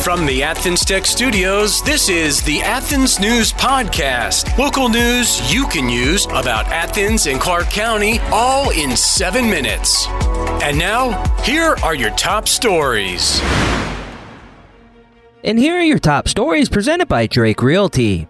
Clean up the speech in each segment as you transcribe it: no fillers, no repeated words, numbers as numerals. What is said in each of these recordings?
From the Athens Tech Studios, this is the Athens News Podcast. Local news you can use about Athens and Clark County, all in 7 minutes. And now, here are your top stories. And here are your top stories presented by Drake Realty.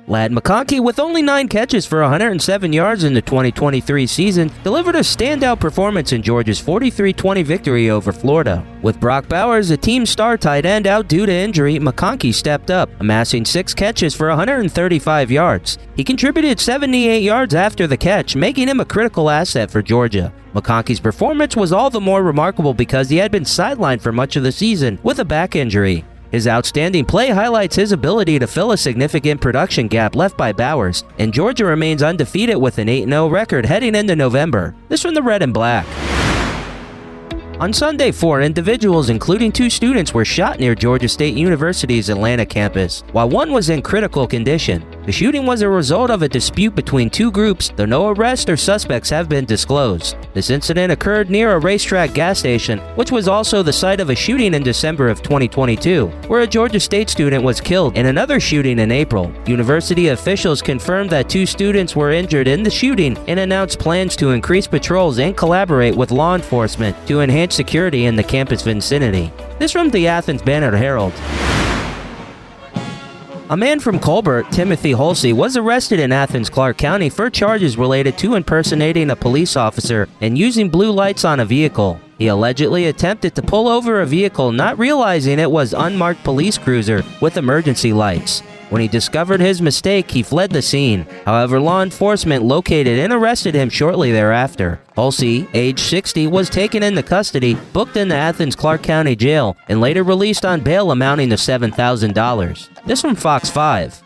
Lad McConkey, with only 9 catches for 107 yards in the 2023 season, delivered a standout performance in Georgia's 43-20 victory over Florida. With Brock Bowers, a team star tight end, out due to injury, McConkey stepped up, amassing 6 catches for 135 yards. He contributed 78 yards after the catch, making him a critical asset for Georgia. McConkey's performance was all the more remarkable because he had been sidelined for much of the season with a back injury. His outstanding play highlights his ability to fill a significant production gap left by Bowers, and Georgia remains undefeated with an 8-0 record heading into November. This from the Red and Black. On Sunday, 4 individuals, including 2 students, were shot near Georgia State University's Atlanta campus, while one was in critical condition. The shooting was a result of a dispute between 2 groups, though no arrests or suspects have been disclosed. This incident occurred near a racetrack gas station, which was also the site of a shooting in December of 2022, where a Georgia State student was killed, and another shooting in April. University officials confirmed that 2 students were injured in the shooting and announced plans to increase patrols and collaborate with law enforcement to enhance security in the campus vicinity. This from the Athens Banner Herald. A man from Colbert, Timothy Holsey, was arrested in Athens, Clark County for charges related to impersonating a police officer and using blue lights on a vehicle. He allegedly attempted to pull over a vehicle, not realizing it was an unmarked police cruiser with emergency lights. When he discovered his mistake, he fled the scene. However, law enforcement located and arrested him shortly thereafter. Holsey, age 60, was taken into custody, booked in the Athens Clark County Jail, and later released on bail amounting to $7,000. This from Fox 5.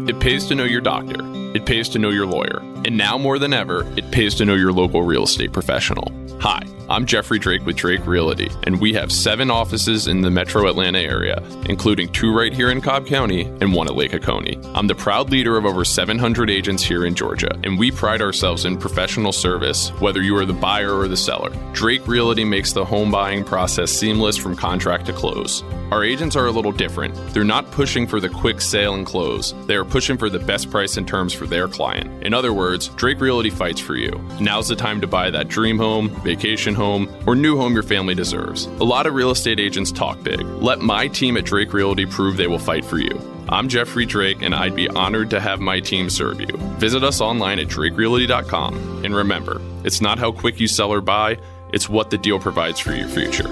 It pays to know your doctor. It pays to know your lawyer. And now more than ever, it pays to know your local real estate professional. Hi, I'm Jeffrey Drake with Drake Realty, and we have 7 offices in the metro Atlanta area, including 2 right here in Cobb County and 1 at Lake Oconee. I'm the proud leader of over 700 agents here in Georgia, and we pride ourselves in professional service, whether you are the buyer or the seller. Drake Realty makes the home buying process seamless from contract to close. Our agents are a little different. They're not pushing for the quick sale and close. They are pushing for the best price and terms for their client. In other words, Drake Realty fights for you. Now's the time to buy that dream home, vacation home, or new home your family deserves. A lot of real estate agents talk big. Let my team at Drake Realty prove they will fight for you. I'm Jeffrey Drake, and I'd be honored to have my team serve you. Visit us online at drakerealty.com. And remember, it's not how quick you sell or buy, it's what the deal provides for your future.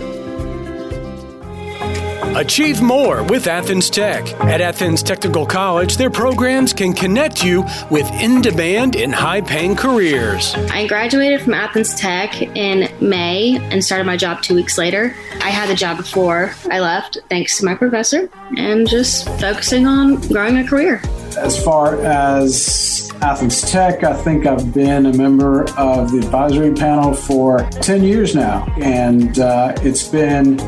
Achieve more with Athens Tech. At Athens Technical College, their programs can connect you with in-demand and high-paying careers. I graduated from Athens Tech in May and started my job 2 weeks later. I had the job before I left, thanks to my professor, and just focusing on growing a career. As far as Athens Tech, I think I've been a member of the advisory panel for 10 years now, and it's been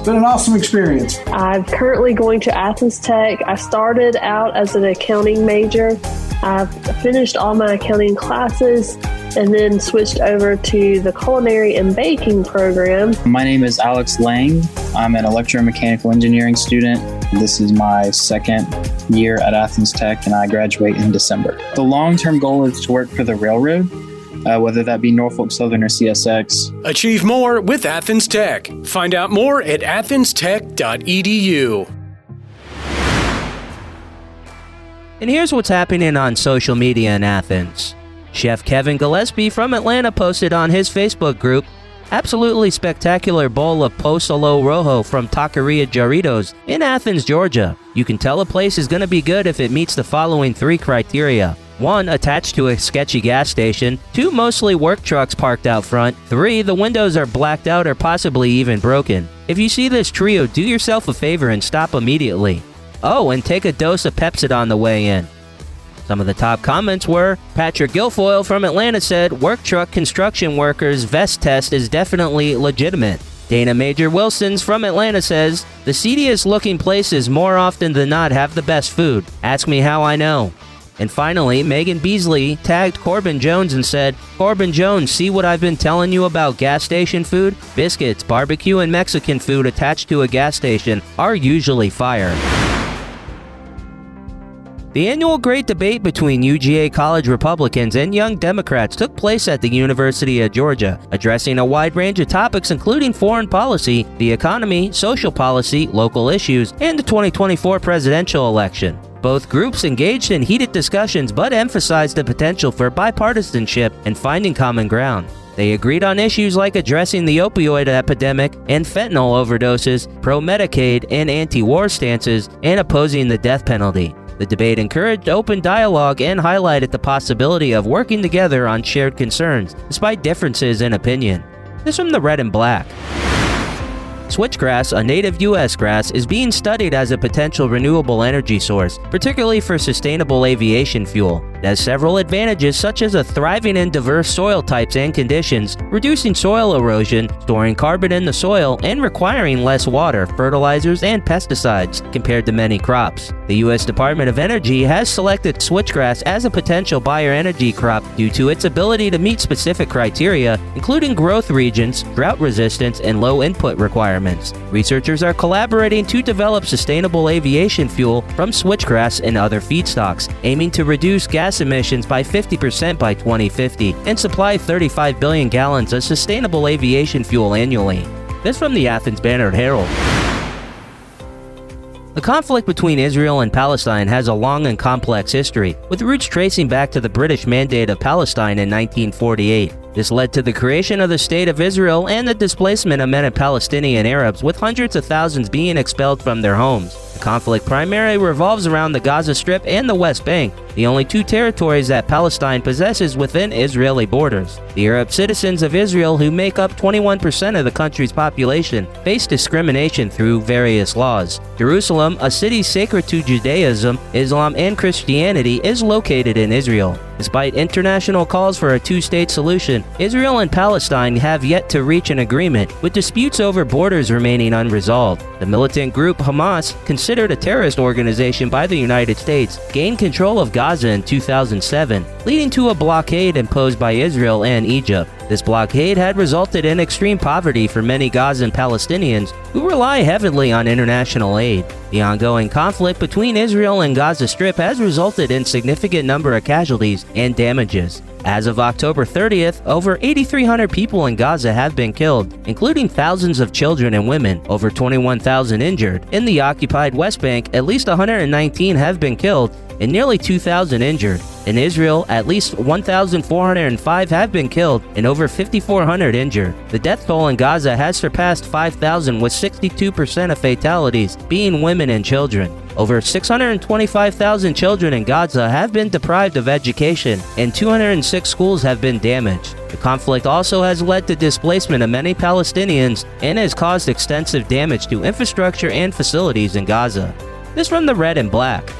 an awesome experience. I'm currently going to Athens Tech. I started out as an accounting major. I've finished all my accounting classes and then switched over to the culinary and baking program. My name is Alex Lang. I'm an electromechanical engineering student. This is my 2nd year at Athens Tech, and I graduate in December. The long-term goal is to work for the railroad, whether that be Norfolk Southern or CSX. Achieve more with Athens Tech. Find out more at athenstech.edu. And here's what's happening on social media in Athens. Chef Kevin Gillespie from Atlanta posted on his Facebook group, "Absolutely spectacular bowl of Posolo Rojo from Taqueria Jarritos in Athens, Georgia. You can tell a place is going to be good if it meets the following 3 criteria. 1, attached to a sketchy gas station. 2, mostly work trucks parked out front. 3, the windows are blacked out or possibly even broken. If you see this trio, do yourself a favor and stop immediately. Oh, and take a dose of Pepsid on the way in." Some of the top comments were, Patrick Guilfoyle from Atlanta said, "Work truck construction workers vest test is definitely legitimate." Dana Major Wilsons from Atlanta says, "The seediest looking places more often than not have the best food. Ask me how I know." And finally, Megan Beasley tagged Corbin Jones and said, "Corbin Jones, see what I've been telling you about gas station food? Biscuits, barbecue, and Mexican food attached to a gas station are usually fire." The annual Great Debate between UGA college Republicans and Young Democrats took place at the University of Georgia, addressing a wide range of topics including foreign policy, the economy, social policy, local issues, and the 2024 presidential election. Both groups engaged in heated discussions but emphasized the potential for bipartisanship and finding common ground. They agreed on issues like addressing the opioid epidemic and fentanyl overdoses, pro-Medicaid and anti-war stances, and opposing the death penalty. The debate encouraged open dialogue and highlighted the possibility of working together on shared concerns, despite differences in opinion. This from the Red and Black. Switchgrass, a native U.S. grass, is being studied as a potential renewable energy source, particularly for sustainable aviation fuel. It has several advantages such as a thriving in diverse soil types and conditions, reducing soil erosion, storing carbon in the soil, and requiring less water, fertilizers, and pesticides compared to many crops. The U.S. Department of Energy has selected switchgrass as a potential bioenergy crop due to its ability to meet specific criteria, including growth regions, drought resistance, and low input requirements. Researchers are collaborating to develop sustainable aviation fuel from switchgrass and other feedstocks, aiming to reduce gas emissions by 50% by 2050 and supply 35 billion gallons of sustainable aviation fuel annually. This from the Athens Banner Herald. The conflict between Israel and Palestine has a long and complex history, with roots tracing back to the British Mandate of Palestine in 1948. This led to the creation of the State of Israel and the displacement of many Palestinian Arabs, with hundreds of thousands being expelled from their homes. The conflict primarily revolves around the Gaza Strip and the West Bank, the only two territories that Palestine possesses within Israeli borders. The Arab citizens of Israel, who make up 21% of the country's population, face discrimination through various laws. Jerusalem, a city sacred to Judaism, Islam, and Christianity, is located in Israel. Despite international calls for a two-state solution, Israel and Palestine have yet to reach an agreement, with disputes over borders remaining unresolved. The militant group Hamas, considered a terrorist organization by the United States, gained control of Gaza in 2007, leading to a blockade imposed by Israel and Egypt. This blockade had resulted in extreme poverty for many Gazan Palestinians who rely heavily on international aid. The ongoing conflict between Israel and Gaza Strip has resulted in significant number of casualties and damages. As of October 30th, over 8,300 people in Gaza have been killed, including thousands of children and women, over 21,000 injured. In the occupied West Bank, at least 119 have been killed and nearly 2,000 injured. In Israel, at least 1,405 have been killed and over 5,400 injured. The death toll in Gaza has surpassed 5,000, with 62% of fatalities being women and children. Over 625,000 children in Gaza have been deprived of education, and 206 schools have been damaged. The conflict also has led to displacement of many Palestinians and has caused extensive damage to infrastructure and facilities in Gaza. This from the Red and Black.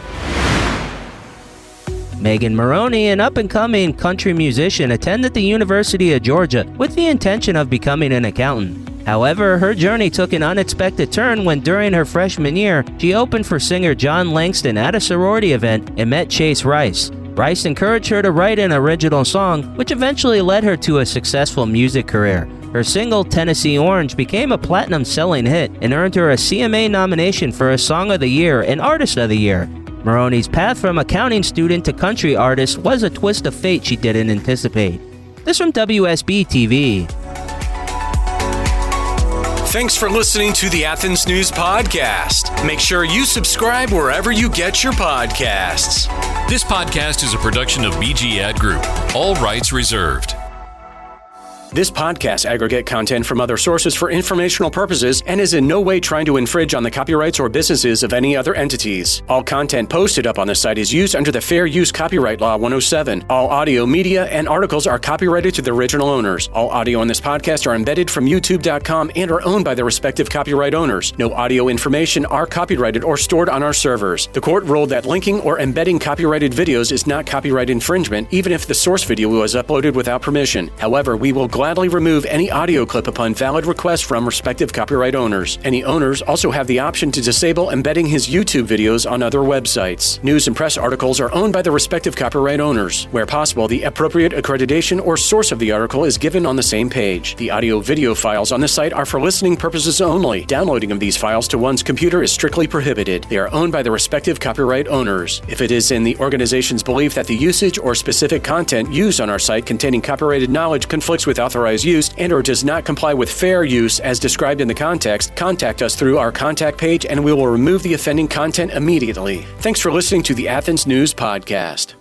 Megan Maroney, an up-and-coming country musician, attended the University of Georgia with the intention of becoming an accountant. However, her journey took an unexpected turn when during her freshman year, she opened for singer John Langston at a sorority event and met Chase Rice. Rice encouraged her to write an original song, which eventually led her to a successful music career. Her single, Tennessee Orange, became a platinum-selling hit and earned her a CMA nomination for a Song of the Year and Artist of the Year. Maroney's path from accounting student to country artist was a twist of fate she didn't anticipate. This from WSB TV. Thanks for listening to the Athens News Podcast. Make sure you subscribe wherever you get your podcasts. This podcast is a production of BG Ad Group. All rights reserved. This podcast aggregate content from other sources for informational purposes and is in no way trying to infringe on the copyrights or businesses of any other entities. All content posted up on the site is used under the Fair Use Copyright Law 107. All audio, media, and articles are copyrighted to the original owners. All audio on this podcast are embedded from YouTube.com and are owned by their respective copyright owners. No audio information are copyrighted or stored on our servers. The court ruled that linking or embedding copyrighted videos is not copyright infringement, even if the source video was uploaded without permission. However, we will gladly gladly remove any audio clip upon valid request from respective copyright owners. Any owners also have the option to disable embedding his YouTube videos on other websites. News and press articles are owned by the respective copyright owners. Where possible, the appropriate accreditation or source of the article is given on the same page. The audio-video files on this site are for listening purposes only. Downloading of these files to one's computer is strictly prohibited. They are owned by the respective copyright owners. If it is in the organization's belief that the usage or specific content used on our site containing copyrighted knowledge conflicts with authorized use and/or does not comply with fair use as described in the context, contact us through our contact page and we will remove the offending content immediately. Thanks for listening to the Athens News Podcast.